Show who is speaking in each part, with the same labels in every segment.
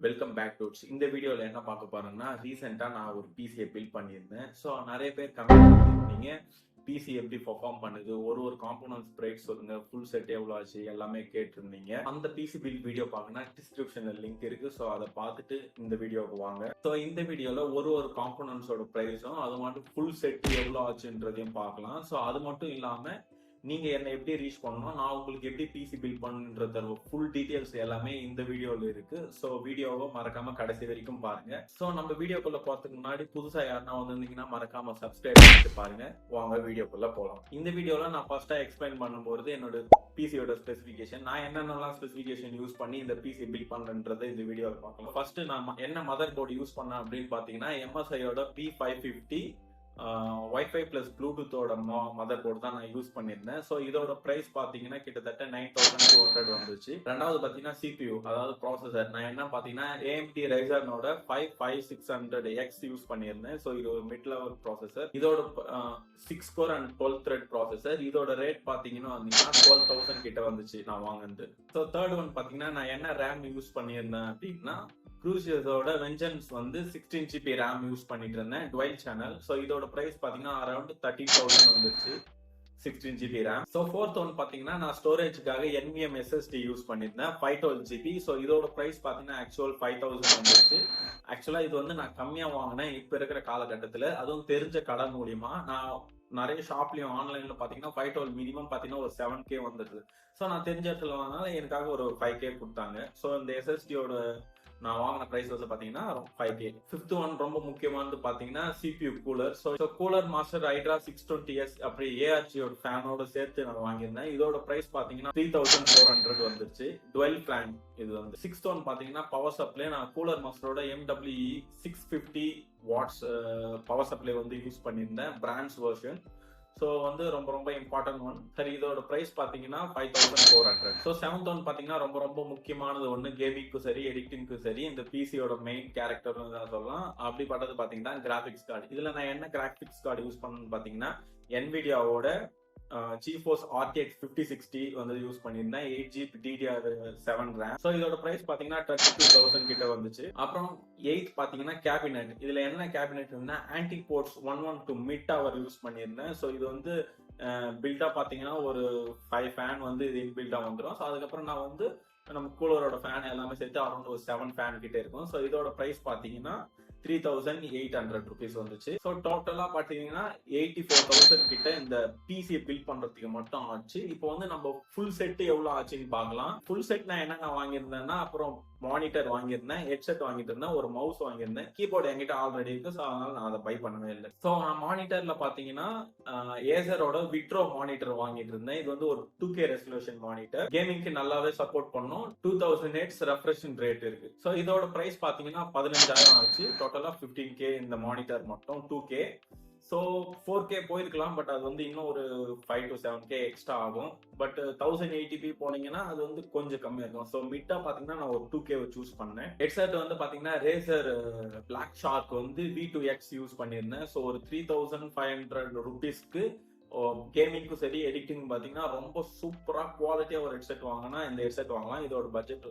Speaker 1: Welcome back dudes. இந்த வீடியோவில் என்ன பார்க்க போறோம்னா, ரீசெண்டாக நான் ஒரு பிசியை பில்ட் பண்ணியிருந்தேன். ஸோ நிறைய பேர் கமெண்ட் பண்ணியிருந்தீங்க, பிசி எப்படி பெர்ஃபார்ம் பண்ணுது, ஒரு காம்போனன்ட்ஸ் பிரைஸ் சொல்லுங்க, ஃபுல் செட் எவ்வளோ ஆச்சு, எல்லாமே கேட்டிருந்தீங்க. அந்த பிசி பில்ட் வீடியோ பார்க்கணும்னா டிஸ்கிரிப்ஷனில் லிங்க் இருக்கு. ஸோ அதை பார்த்துட்டு இந்த வீடியோவுக்கு வாங்க. ஸோ இந்த வீடியோவில் ஒரு காம்போனன்ட்ஸோட ப்ரைஸும் அது மட்டும் ஃபுல் செட் எவ்வளோ ஆச்சுன்றதையும் பார்க்கலாம். ஸோ அது மட்டும் இல்லாமல் நீங்க என்ன எப்படி ரீச் பண்ணணும், நான் உங்களுக்கு எப்படி பிசி பில்ட் பண்ணுன்ற ஃபுல் டீடைல்ஸ் எல்லாமே இந்த வீடியோல இருக்கு. ஸோ வீடியோவை மறக்காம கடைசி வரைக்கும் பாருங்க. ஸோ நம்ம வீடியோக்குள்ள போறதுக்கு முன்னாடி புதுசா யாருன்னா வந்திருந்தீங்கன்னா மறக்காம சப்ஸ்கிரைப் பண்ணிட்டு பாருங்க. வாங்க வீடியோக்குள்ள போகலாம். இந்த வீடியோல நான் ஃபர்ஸ்டா எக்ஸ்பிளைன் பண்ணும்போது என்னோட பிசியோட ஸ்பெசிஃபிகேஷன், நான் என்னென்னலாம் ஸ்பெசிஃபிகேஷன் யூஸ் பண்ணி இந்த பிசி பில்ட் பண்றேன்றதை இந்த வீடியோவில் பார்க்கலாம். ஃபர்ஸ்ட் நான் என்ன மதர் போர்டு யூஸ் பண்ணேன் அப்படின்னு பாத்தீங்கன்னா MSIயோட P550 வைஃபை பிளஸ் ப்ளூடூத்தோட மதர் போர்டு தான் நான் யூஸ் பண்ணியிருந்தேன். ஸோ இதோட பிரைஸ் பார்த்தீங்கன்னா கிட்டத்தட்ட 9200 வந்துச்சு. ரெண்டாவது பார்த்தீங்கன்னா CPU, அதாவது ப்ராசஸர். நான் என்ன பார்த்தீங்கன்னா AMD Ryzenோட 5600X யூஸ் பண்ணியிருந்தேன். ஸோ இது ஒரு மிட் லெவல் ப்ராசஸர். இதோட 6 கோர் அண்ட் 12 த்ரெட் ப்ராசஸர். இதோட ரேட் பார்த்தீங்கன்னா 12,000 கிட்ட வந்துச்சு நான் வாங்கினது. ஸோ தேர்ட் ஒன் பார்த்தீங்கன்னா நான் என்ன ரேம் யூஸ் பண்ணியிருந்தேன் அப்படின்னா க்ரூசியஸோட வெஞ்சன்ஸ் 16 GB ரேம் யூஸ் பண்ணிட்டு இருந்தேன், டுவெல் சேனல். ஸோ இதோட பிரைஸ் பார்த்தீங்கன்னா அரௌண்ட் 30,000 வந்துருச்சு, 16 GB RAM. So fourth one பார்த்தீங்கன்னா நான் ஸ்டோரேஜுக்காக NVMe SSD யூஸ் பண்ணியிருந்தேன், 512 GB. ஸோ இதோட பிரைஸ் பார்த்தீங்கன்னா ஆக்சுவல் 5,000 வந்துருச்சு. ஆக்சுவலாக இது நான் கம்மியாக வாங்கினேன் இப்போ இருக்கிற காலகட்டத்தில், அதுவும் தெரிஞ்ச கடை மூலியமா. நான் நிறைய ஷாப்லயும் ஆன்லைன்ல பாத்தீங்கன்னா 512 மினிமம் பாத்தீங்கன்னா ஒரு 7K வந்துருது. ஸோ நான் தெரிஞ்ச இடத்துல வாங்கினால எனக்காக ஒரு 5K கொடுத்தாங்க. ஸோ இந்த SSDயோட நான் வாங்கின பிரைஸ் பாத்தீங்கன்னா 5K. ஃபிஃப்த் ஒன் ரொம்ப முக்கியமானது பாத்தீங்கன்னா CPU cooler. So cooler master hydra 620S அப்படி ARGயோட ஃபேனோட சேர்த்து நான் வாங்கியிருந்தேன். இதோட பிரைஸ் பாத்தீங்கன்னா 3400 வந்துருச்சு, டுவெல் ஃபேன் இது சிக்ஸ்த் ஒன் பாத்தீங்கன்னா பவர் சப்ளை. நான் கூலர் மாஸ்டரோட MWE 650 watts power supply use பண்ணியிருந்தேன், பிராண்ட்ஸ் வெர்ஷன். ஸோ ரொம்ப இம்பார்ட்டன்ட் ஒன். சரி, இதோட பிரைஸ் பார்த்தீங்கன்னா 5400. ஸோ செவன்த் ஒன் பார்த்தீங்கன்னா ரொம்ப முக்கியமானது ஒன்று, கேமிங்க்கும் சரி எடிட்டிங்க்கும் சரி இந்த பிசியோட மெயின் கேரக்டர்னு தான் சொல்லலாம். அப்படிப்பட்டது பார்த்தீங்கன்னா கிராஃபிக்ஸ் கார்டு. இதில் நான் என்ன கிராஃபிக்ஸ் கார்டு யூஸ் பண்ணணும்னு பார்த்தீங்கன்னா NVIDIAவோட GeForce RTX 5060 யூஸ் பண்ணியிருந்தேன், 8GB DDR7 RAM. ஸோ இதோட பிரைஸ் பார்த்தீங்கன்னா 32,000 கிட்ட வந்துச்சு. அப்புறம் எயித் பார்த்தீங்கன்னா கேபினெட். இதுல என்ன cabinet Ant Esports 112 mid tower use பண்ணியிருந்தேன். ஸோ இது பில்டா பார்த்தீங்கன்னா ஒரு 5 ஃபேன் இது இன்பில்டா வந்துடும். ஸோ அதுக்கப்புறம் நான் நம்ம கூலரோட ஃபேன் எல்லாமே சேர்த்து அரௌண்ட் ஒரு 7 ஃபேன் கிட்ட இருக்கும். ஸோ இதோட பிரைஸ் பார்த்தீங்கன்னா 3,800 rupees வந்துச்சு. ஸோ டோட்டலா பாத்தீங்கன்னா 84,000 கிட்ட இந்த பிசியை பில்ட் பண்றதுக்கு மட்டும் ஆச்சு. இப்போ நம்ம ஃபுல் செட் எவ்வளவு ஆச்சுன்னு பார்க்கலாம். ஃபுல் செட் நான் என்னென்ன வாங்கியிருந்தேன்னா, அப்புறம் மானிட்டர் வாங்கியிருந்தேன், ஹெட்செட் வாங்கிட்டு இருந்தேன், ஒரு மவுஸ் வாங்கியிருந்தேன், கீபோர்டு என்கிட்ட ஆல்ரெடி இருக்கு. ஸோ அதனால நான் அதை பை பண்ணவே இல்லை. ஸோ நான் மானிட்டர்ல பாத்தீங்கன்னா ஏசரோட விட்ரோ மானிட்டர் வாங்கிட்டு இருந்தேன். இது ஒரு 2K ரெசல்யூஷன் மானிட்டர், கேமிங்க்கு நல்லாவே சப்போர்ட் பண்ணும், 2000 Hz ரெஃப்ரெஷிங் ரேட் இருக்கு. ஸோ இதோட பிரைஸ் பாத்தீங்கன்னா 15,000 ஆச்சு. டோட்டலா 15K இந்த மானிட்டர் மட்டும் 2K. ஸோ 4K போயிருக்கலாம், பட் அது இன்னும் ஒரு 5 to 7K எக்ஸ்ட்ரா ஆகும். பட் 1080p போனீங்கன்னா அது கொஞ்சம் கம்மியா இருக்கும். ஸோ மிட்டா பாத்தீங்கன்னா நான் ஒரு 2K சூஸ் பண்ணேன். ஹெட்செட் பாத்தீங்கன்னா Razer Black Shark V2X use பண்ணியிருந்தேன். ஸோ ஒரு 3,500 rupeesக்கு கேமிங்க்கும் சரி எடிட்டிங் பாத்தீங்கன்னா ரொம்ப சூப்பரா குவாலிட்டியா ஒரு ஹெட்செட் வாங்கினா இந்த ஹெட்செட் வாங்கலாம். இதோட பட்ஜெட்,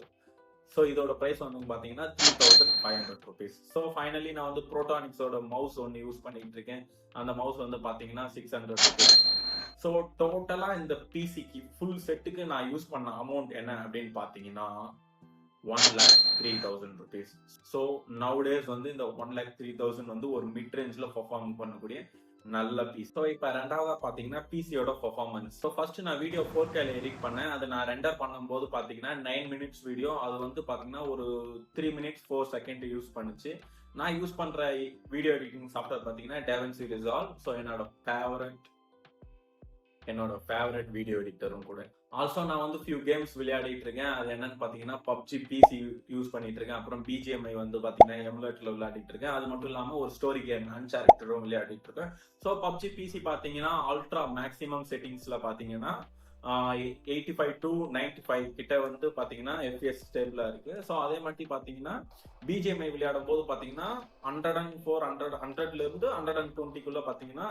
Speaker 1: ஸோ இதோட பிரைஸ் பாத்தீங்கன்னா 3,500 rupees. ஸோ ஃபைனலி நான் ப்ரோட்டானிக்ஸோட மவுஸ் யூஸ் பண்ணிட்டு இருக்கேன். அந்த மவுஸ் பாத்தீங்கன்னா 600 rupees. ஸோ டோட்டலா இந்த பிசிக்கு ஃபுல் செட்டுக்கு நான் யூஸ் பண்ண அமௌண்ட் என்ன அப்படின்னு பாத்தீங்கன்னா 1,03,000 rupees. ஸோ நவடேஸ் இந்த 1,03,000 ஒரு மிட் ரேஞ்ச்ல பெர்ஃபார்ம் பண்ணக்கூடிய நல்ல பீஸ். ஸோ இப்போ ரெண்டாவதா பாத்தீங்கன்னா பிசியோட பெர்ஃபார்மன்ஸ். ஸோ ஃபர்ஸ்ட் நான் வீடியோ 4K எடிட் பண்ணேன். அது நான் ரெண்டர் பண்ணும்போது பாத்தீங்கன்னா 9 minutes வீடியோ, அது பாத்தீங்கன்னா ஒரு 3 minutes 4 seconds யூஸ் பண்ணுச்சு. நான் யூஸ் பண்ற வீடியோ எடிட்டிங் சாஃப்ட்வேர் பாத்தீங்கன்னா DaVinci Resolve. ஸோ என்னோட ஃபேவரட் வீடியோ எடிட்டரும் கூட. ஆல்சோ நான் ஃபியூ கேம்ஸ் விளையாடிட்டு இருக்கேன். அது என்னன்னு பாத்தீங்கன்னா PUBG PC யூஸ் பண்ணிட்டு இருக்கேன். அப்புறம் BGMI பாத்தீங்கன்னா எமுலேட்டர்ல விளையாடிட்டு இருக்கேன். அது மட்டும் இல்லாம ஒரு ஸ்டோரி கேம் அன்சார்ட்டடும் விளையாடிட்டு இருக்கேன். ஸோ PUBG PC பாத்தீங்கன்னா அல்ட்ரா மேக்ஸிமம் செட்டிங்ஸ்ல பாத்தீங்கன்னா 85 to 95 கிட்ட வந்து பாத்தீங்கன்னா FPS ஸ்டேபிளா இருக்கு. ஸோ அதே மாதிரி பாத்தீங்கன்னா பிஜிஎம்ஐ விளையாடும் போது பாத்தீங்கன்னா 100ல இருந்து 120க்குள்ள பாத்தீங்கன்னா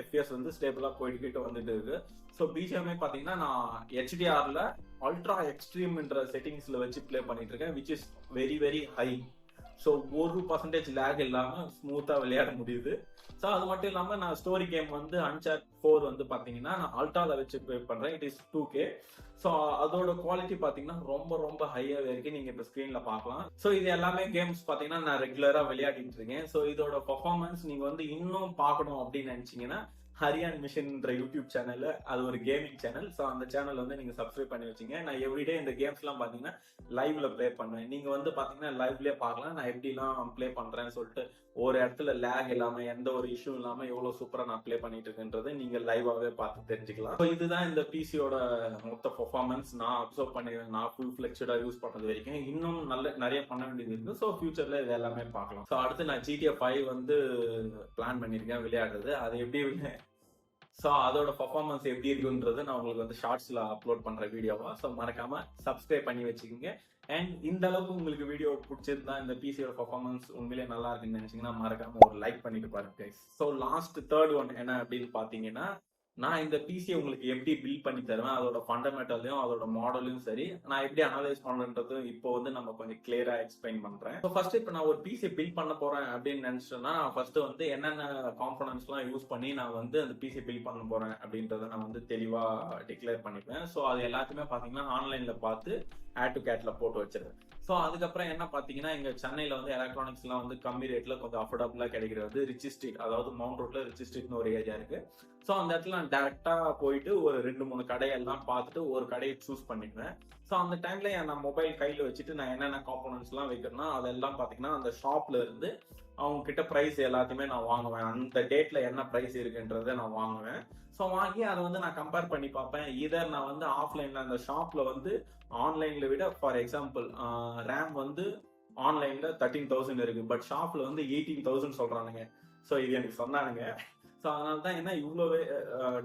Speaker 1: FPS வந்து ஸ்டேபிளா போயிட்டு வந்துட்டு இருக்கு. ஸோ பிஜிஎம்ஐ பாத்தீங்கன்னா நான் HDRல அல்ட்ரா எக்ஸ்ட்ரீம்ன்ற செட்டிங்ஸ்ல வச்சு பிளே பண்ணிட்டு இருக்கேன், which is very very high. So 1% lag இல்லாம ஸ்மூத்தா விளையாட முடியுது. ஸோ அது மட்டும் இல்லாம நான் ஸ்டோரி கேம் வந்து அன்சார்ட் 4 வந்து பாத்தீங்கன்னா நான் அல்ட்ரால வச்சு ப்ளே பண்றேன். It is 2K. ஸோ அதோட குவாலிட்டி பாத்தீங்கன்னா ரொம்ப ரொம்ப ஹையாவே இருக்கு, நீங்க இப்ப ஸ்கிரீன்ல பார்க்கலாம். ஸோ இது எல்லாமே கேம்ஸ் பாத்தீங்கன்னா நான் ரெகுலரா விளையாடிட்டு இருக்கேன். ஸோ இதோட பெர்ஃபார்மன்ஸ் நீங்க வந்து இன்னும் பார்க்கணும் அப்படின்னு நினைச்சீங்கன்னா ஹரியான் மிஷன்ன்ற யூடியூப் சேனல், அது ஒரு கேமிங் சேனல். ஸோ அந்த சேனல் வந்து நீங்க சப்ஸ்கிரைப் பண்ணி வச்சுங்க. நான் எவ்ரிடே இந்த கேம்ஸ் எல்லாம் பாத்தீங்கன்னா லைவ்ல ப்ளே பண்ணுவேன். நீங்க வந்து பாத்தீங்கன்னா லைவ்லயே பார்க்கலாம் நான் எப்படிலாம் ப்ளே பண்றேன்னு சொல்லிட்டு, ஒரு இடத்துல லேக் இல்லாம எந்த ஒரு இஷ்யூ இல்லாம எவ்வளவு சூப்பரா நான் ப்ளே பண்ணிட்டு இருக்கேன்றது நீங்க லைவாவே பார்த்து தெரிஞ்சுக்கலாம். ஸோ இதுதான் இந்த பிசியோட மொத்த பெர்ஃபார்மன்ஸ் நான் அப்சர்வ் பண்ணிருக்கேன். நான் ஃபுல் ஃபிளெக்ஸ்டா யூஸ் பண்றது வரைக்கும் இன்னும் நிறைய பண்ண வேண்டியது இருக்கு. ஸோ ஃபியூச்சர்ல இது எல்லாமே பார்க்கலாம். ஸோ அடுத்து நான் GTA 5 வந்து பிளான் பண்ணிருக்கேன் விளையாடுறது. அது எப்படி ஸோ அதோட பர்ஃபார்மன்ஸ் எப்படி இருக்குன்றது நான் உங்களுக்கு வந்து ஷார்ட்ஸ்ல அப்லோட் பண்ற வீடியோவா. ஸோ மறக்காம சப்ஸ்கிரைப் பண்ணி வச்சுக்கோங்க. அண்ட் இந்த அளவுக்கு உங்களுக்கு வீடியோ பிடிச்சிருந்தா, இந்த பிசியோட பர்ஃபார்மன்ஸ் உண்மையிலேயே நல்லா இருக்குன்னு நினைச்சீங்கன்னா மறக்காம ஒரு லைக் பண்ணிட்டு பாருங்க guys. So last third one என்ன அப்படின்னு பாத்தீங்கன்னா, நான் இந்த பிசியை உங்களுக்கு எப்படி பில்ட் பண்ணி தருவேன், அதோட ஃபண்டமெண்டலையும் அதோட மாடலையும் சரி நான் எப்படி அனலைஸ் பண்றதும் இப்போ வந்து நம்ம கொஞ்சம் கிளியரா எக்ஸ்பிளைன் பண்றேன். ஸோ ஃபர்ஸ்ட் இப்போ நான் ஒரு பிசியை பில்ட் பண்ண போறேன் அப்படின்னு நினைச்சேன்னா, ஃபர்ஸ்ட் வந்து என்னென்ன காம்பனன்ட்ஸ் எல்லாம் யூஸ் பண்ணி நான் வந்து அந்த பிசியை பில்ட் பண்ண போறேன் அப்படின்றத நான் வந்து தெளிவா டிக்ளேர் பண்ணிப்பேன். ஸோ அது எல்லாத்தையுமே பாத்தீங்கன்னா ஆன்லைன்ல பார்த்து ஆட் டு கேட்ல போட்டு வச்சிருக்கேன். ஸோ அதுக்கப்புறம் என்ன பாத்தீங்கன்னா, இங்க சென்னையில வந்து எலக்ட்ரானிக்ஸ் எல்லாம் வந்து கம்மி ரேட்ல கொஞ்சம் அஃபோர்டபுளா கிடைக்கிறது ரிச்சி ஸ்ட்ரீட், அதாவது மவுண்ட் ரோட்ல ரிச்சி ஸ்ட்ரீட்னு ஒரு ஏரியா இருக்கு. ஸோ அந்த இடத்துல நான் டேரக்டா போயிட்டு ஒரு 2-3 கடையெல்லாம் பார்த்துட்டு ஒரு கடையை சூஸ் பண்ணிடுவேன். ஸோ அந்த டைம்ல நான் மொபைல் கையில வச்சுட்டு நான் என்னென்ன காம்போனன்ட்ஸ் எல்லாம் வைக்கிறேன்னா அதெல்லாம் பாத்தீங்கன்னா அந்த ஷாப்ல இருந்து அவங்க கிட்ட பிரைஸ் எல்லாத்தையுமே நான் வாங்குவேன். அந்த டேட்ல என்ன பிரைஸ் இருக்குன்றத நான் வாங்குவேன். ஸோ வாங்கி அதை வந்து நான் கம்பேர் பண்ணி பார்ப்பேன். இதர் நான் வந்து ஆஃப்லைன்ல அந்த ஷாப்ல வந்து ஆன்லைன்ல விட, ஃபார் எக்ஸாம்பிள் ரேம் வந்து ஆன்லைன்ல 13,000 இருக்கு, பட் ஷாப்ல வந்து 18,000 சொல்றானுங்க. ஸோ இது எனக்கு சொன்னானுங்க. ஸோ அதனால தான் என்ன இவ்வளவு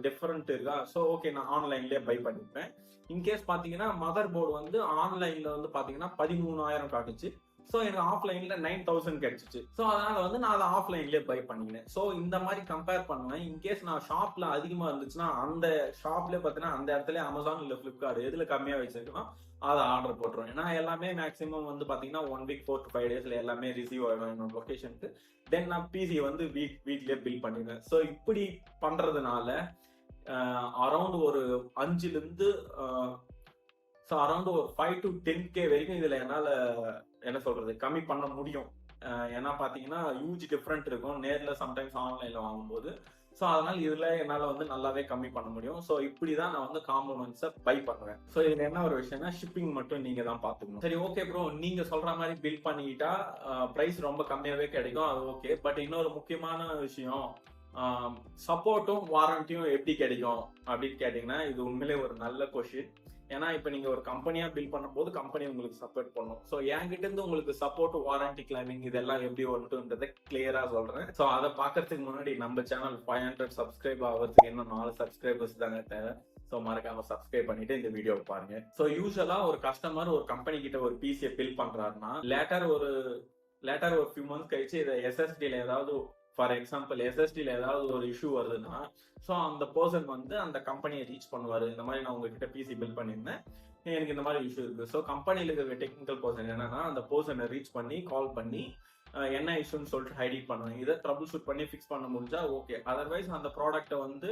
Speaker 1: டிஃபரெண்ட் இருக்கா. ஸோ ஓகே நான் ஆன்லைன்லயே பை பண்ணிப்பேன். இன்கேஸ் பாத்தீங்கன்னா மதர் போர்டு வந்து ஆன்லைன்ல வந்து பாத்தீங்கன்னா 13,000 காட்டுச்சு. ஸோ எனக்கு ஆஃப்லைன்ல 9,000 கிடைச்சிச்சு. ஸோ அதனால வந்து நான் அதை ஆஃப்லைன்லயே பை பண்ணிக்கிறேன். ஸோ இந்த மாதிரி கம்பேர் பண்ணுவேன். இன்கேஸ் நான் ஷாப்ல அதிகமா இருந்துச்சுன்னா அந்த ஷாப்ல பாத்தீங்கன்னா அந்த இடத்துல அமேசான் இல்ல பிளிப்கார்ட் எதுல கம்மியா வச்சிருக்கணும் அதை ஆர்டர் போட்டுருவேன். ஏன்னா எல்லாமே மேக்ஸிமம் வந்து பாத்தீங்கன்னா 1 வீக் 4 to 5 டேஸ்ல எல்லாமே ரிசீவ் ஆகிடும் என்னோட லொகேஷனுக்கு. தென் நான் பிசி வந்து வீக்லயே பில் பண்ணிடுவேன். ஸோ இப்படி பண்றதுனால அரௌண்ட் ஒரு 5ல இருந்து ஸோ அரௌண்ட் ஒரு 5 to 10K வரைக்கும் இதுல என்னால என்ன சொல்றது கம்மி பண்ண முடியும். ஏன்னா பாத்தீங்கன்னா ஹியூஜ் டிஃபரெண்ட் இருக்கும் நேர்ல சம்டைம்ஸ் ஆன்லைன்ல வாங்கும்போது. ஸோ அதனால இதுல என்னால வந்து நல்லாவே கம்மி பண்ண முடியும். ஸோ இப்படிதான் நான் வந்து காம்போனன்ட்ஸை பை பண்ணுவேன். ஸோ இதுல என்ன ஒரு விஷயம்னா ஷிப்பிங் மட்டும் நீங்க தான் பாத்துக்கணும். சரி ஓகே ப்ரோ, நீங்க சொல்ற மாதிரி பில் பண்ணிக்கிட்டா பிரைஸ் ரொம்ப கம்மியாவே கிடைக்கும், அது ஓகே. பட் இன்னொரு முக்கியமான விஷயம், சப்போர்ட்டும் வாரண்டியும் எப்படி கிடைக்கும் அப்படின்னு கேட்டீங்கன்னா இது உண்மையிலே ஒரு நல்ல கொஸ்டின். ஏன்னா இப்ப நீங்க ஒரு கம்பெனியா பில் பண்ணும் போது கம்பெனி உங்களுக்கு சப்போர்ட் பண்ணும். ஸோ என்கிட்ட இருந்து உங்களுக்கு சப்போர்ட், வாரண்டி கிளைமிங் இதெல்லாம் எப்படி வந்துன்றதை கிளியரா சொல்றேன். ஸோ அதை பாக்குறதுக்கு முன்னாடி நம்ம சேனல் 500 சப்ஸ்கிரைப் ஆகிறதுக்கு இன்னும் 4 சப்ஸ்கிரைபர்ஸ் தாங்க தேவை. ஸோ மறக்காம சப்ஸ்கிரைப் பண்ணிட்டு இந்த வீடியோ பாருங்க. ஸோ யூஸ்வலா ஒரு கஸ்டமர் ஒரு கம்பெனி கிட்ட ஒரு பிசியை பில் பண்றாருன்னா லேட்டர் ஒரு ஃபியூ மந்த்ஸ் கழிச்சு இதை எஸ்எஸ்டில ஏதாவது, ஃபார் எக்ஸாம்பிள் எஸ்எஸ்டில ஏதாவது ஒரு இஷ்யூ வருதுன்னா ஸோ அந்த பர்சன் வந்து அந்த கம்பெனியை ரீச் பண்ணுவாரு. இந்த மாதிரி நான் உங்ககிட்ட பிசி பில் பண்ணியிருந்தேன், எனக்கு இந்த மாதிரி இஷ்யூ இருக்கு. ஸோ கம்பெனியில் இருக்கிற டெக்னிக்கல் பர்சன் என்னன்னா அந்த பர்சனை ரீச் பண்ணி கால் பண்ணி என்ன இஷ்யூன்னு சொல்லிட்டு ஹைலைட் பண்ணுவேன். இதை ட்ரபிள் ஷூட் பண்ணி ஃபிக்ஸ் பண்ண முடிஞ்சா ஓகே. அதர்வைஸ் அந்த ப்ராடக்ட்டை வந்து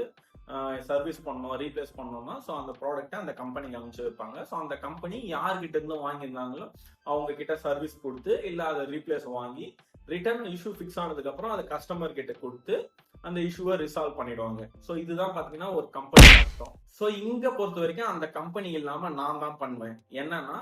Speaker 1: சர்வீஸ் பண்ணணும், ரீப்ளேஸ் பண்ணணும்னா ஸோ அந்த ப்ராடக்ட்டை அந்த கம்பெனிக்கு அனுப்பிச்சு வைப்பாங்க. ஸோ அந்த கம்பெனி யார்கிட்ட இருந்து வாங்கியிருந்தாங்களோ அவங்க கிட்ட சர்வீஸ் கொடுத்து இல்லை அதை ரீப்ளேஸ் வாங்கி ரிட்டர்ன் இஷ்யூ ஃபிக்ஸ் ஆனதுக்கு அப்புறம் அதை கஸ்டமர் கிட்ட கொடுத்து அந்த இஷ்யூவை ரிசால்வ் பண்ணிடுவாங்க. ஸோ இதுதான் பாத்தீங்கன்னா ஒரு கம்பெனி அர்த்தம். ஸோ இங்க பொறுத்த வரைக்கும் அந்த கம்பெனி இல்லாம நான் தான் பண்ணுவேன். என்னன்னா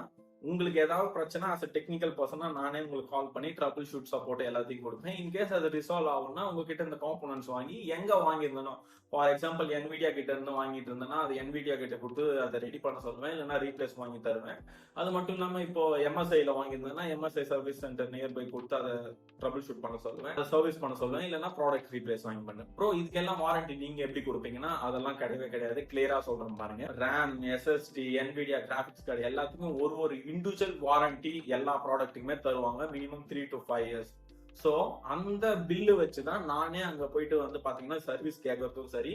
Speaker 1: உங்களுக்கு ஏதாவது பிரச்சனை as a டெக்னிக்கல் பர்சனா நானே உங்களுக்கு கால் பண்ணி ட்ரபிள் ஷூட் சப்போர்ட் எல்லாத்தையும் கொடுப்பேன். இன்கேஸ் அது ரிசால்வ் ஆகும்னா உங்ககிட்ட இந்த காம்போனன்ட்ஸ் வாங்கி எங்க வாங்கியிருந்தனோ, ஃபார் எக்ஸாம்பிள் NVIDIA கிட்ட இருந்து வாங்கிட்டு இருந்தேன்னா அது NVIDIA கிட்ட கொடுத்து அதை ரெடி பண்ண சொல்லுவேன், இல்லைன்னா ரீப்ளேஸ் வாங்கி தருவேன். அது மட்டும் இல்லாம இப்போ MSIல வாங்கியிருந்தேன்னா MSI சர்வீஸ் சென்டர் நியர்பை கொடுத்து அதை ட்ரபிள் ஷூட் பண்ண சொல்லுவேன், அதை சர்வீஸ் பண்ண சொல்லுவேன், இல்லைன்னா ப்ராடக்ட் ரீப்ளேஸ் வாங்கி பண்ணேன். ப்ரோ இதுக்கெல்லாம் வாரண்டி நீங்க எப்படி கொடுப்பீங்கன்னா அதெல்லாம் கிடையவே கிடையாது. கிளியரா சொல்றேன் பாருங்க. RAM, SSD, NVIDIA graphics card எல்லாத்துக்கும் ஒரு இண்டிவிஜுவல் வாரண்டி எல்லா ப்ராடக்ட்டுக்குமே தருவாங்க, மினிமம் 3 to 5 years. ஸோ அந்த பில்லு வச்சுதான் நானே அங்க போயிட்டு வந்து பாத்தீங்கன்னா சர்வீஸ் கேட்கறதும் சரி,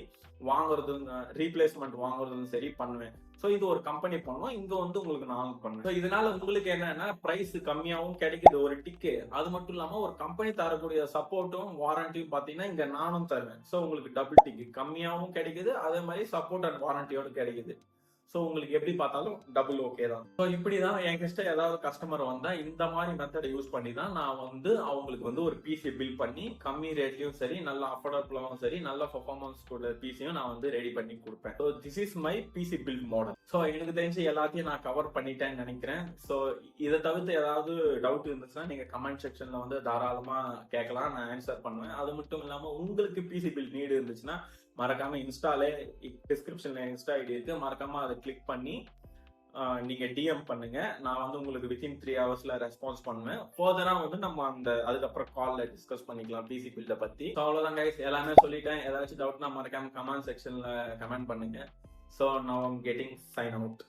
Speaker 1: வாங்குறதும் ரீப்ளேஸ்மெண்ட் வாங்குறதும் சரி பண்ணுவேன். ஸோ இது ஒரு கம்பெனி பண்ணுவோம், இங்க வந்து உங்களுக்கு நான் பண்ணுவேன். ஸோ இதனால உங்களுக்கு என்னன்னா பிரைஸ் கம்மியாவும் கிடைக்குது ஒரு டிக்கு. அது மட்டும் இல்லாம ஒரு கம்பெனி தரக்கூடிய சப்போர்ட்டும் வாரண்டியும் பாத்தீங்கன்னா இங்க நானும் தருவேன். ஸோ உங்களுக்கு டபுள் டிக்கு கம்மியாவும் கிடைக்குது, அதே மாதிரி சப்போர்ட் அண்ட் வாரண்டியோட கிடைக்குது. ஸோ உங்களுக்கு எப்படி பார்த்தாலும் டபுள் ஓகே தான். ஸோ இப்படிதான் என்கிட்ட ஏதாவது கஸ்டமர் வந்தா இந்த மாதிரி மெத்தடை யூஸ் பண்ணி தான் நான் வந்து அவங்களுக்கு வந்து ஒரு பிசி பில் பண்ணி கம்மி ரேட்லயும் சரி, நல்ல அஃபோர்டபுளாகவும் சரி, நல்ல பெர்ஃபார்மன்ஸ் கூட பிசியும் நான் வந்து ரெடி பண்ணி கொடுப்பேன். So this is my PC build model. So எனக்கு தெரிஞ்சு எல்லாத்தையும் நான் கவர் பண்ணிட்டேன்னு நினைக்கிறேன். ஸோ இதை தவிர்த்து ஏதாவது டவுட் இருந்துச்சுன்னா நீங்க கமெண்ட் செக்ஷன்ல வந்து தாராளமா கேட்கலாம், நான் ஆன்சர் பண்ணுவேன். அது மட்டும் இல்லாம உங்களுக்கு பிசி பில் நீடு இருந்துச்சுன்னா மறக்காம இன்ஸ்டாலே டிஸ்கிரிப்ஷன்ல இன்ஸ்டா ஐடி இருக்கு, மறக்காம அதை கிளிக் பண்ணி நீங்க டிஎம் பண்ணுங்க. நான் வந்து உங்களுக்கு வித்தின் 3 hours ரெஸ்பான்ஸ் பண்ணுவேன். ஃபர்தரா வந்து நம்ம அந்த அதுக்கப்புறம் கால்ல டிஸ்கஸ் பண்ணிக்கலாம் பிசி பில்ட பத்தி. அவ்வளவுதான் கைஸ், எல்லாமே சொல்லிட்டேன். ஏதாச்சும் டவுட்னா மறக்காம கமெண்ட் செக்ஷன்ல கமெண்ட் பண்ணுங்க. So now I'm getting sign out.